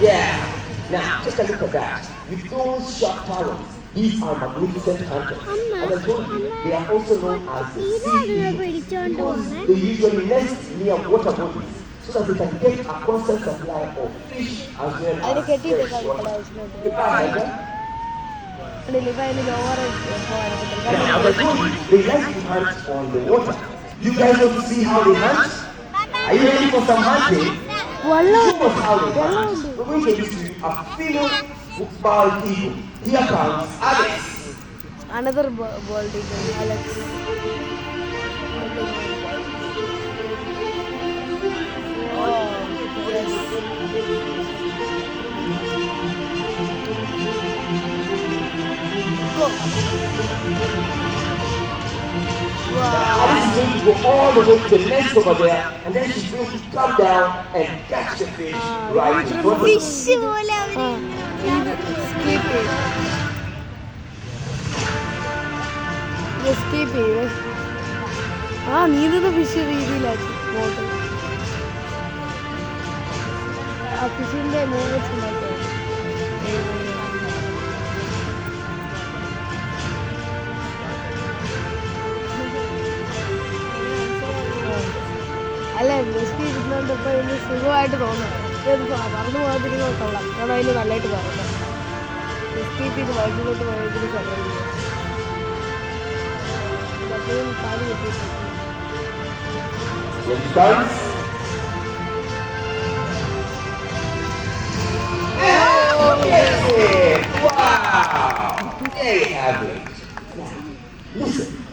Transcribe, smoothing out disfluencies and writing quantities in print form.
Yeah. Now, just a look at that. With those sharp talons, these are magnificent hunters. And I told you, they are also known as the sea eagles because they usually nest near water bodies so that they can get a constant supply of fish as well as fresh water. Goodbye, Tiger. Now, as I told you, they like to hunt on the water. You guys want to see how they hunt? Are you ready for some hunting? Show us how they hunt. We're going to introduce you a female bald eagle. Here comes Alex. Another bald eagle, Alex. Oh, Now, Alice is going to go all the way to the nest over there, and then she's going to come down and catch the fish right in front of us. Escape ചെയ്ത് നീന്തുന്ന fish രീതിയിലാക്കി boat ആ ഫിഷിന്റെ movements ഉണ്ടാക്കുക അല്ല best ഇരുന്നുകൊണ്ട് ഇപ്പൊ ഇതിന് സുഖമായിട്ട് തോന്നുന്നു പറഞ്ഞു പോകാതിരുന്ന കൊള്ളാം ഞാൻ അതിന് നല്ലതായിട്ട് പറഞ്ഞു എസ്കേപ്പ് ചെയ്ത് വൈകിട്ട് പോയതിന് സമയം കാലി കിട്ടിയിട്ടുണ്ട് Okay. Wow! There you have it. Now, listen.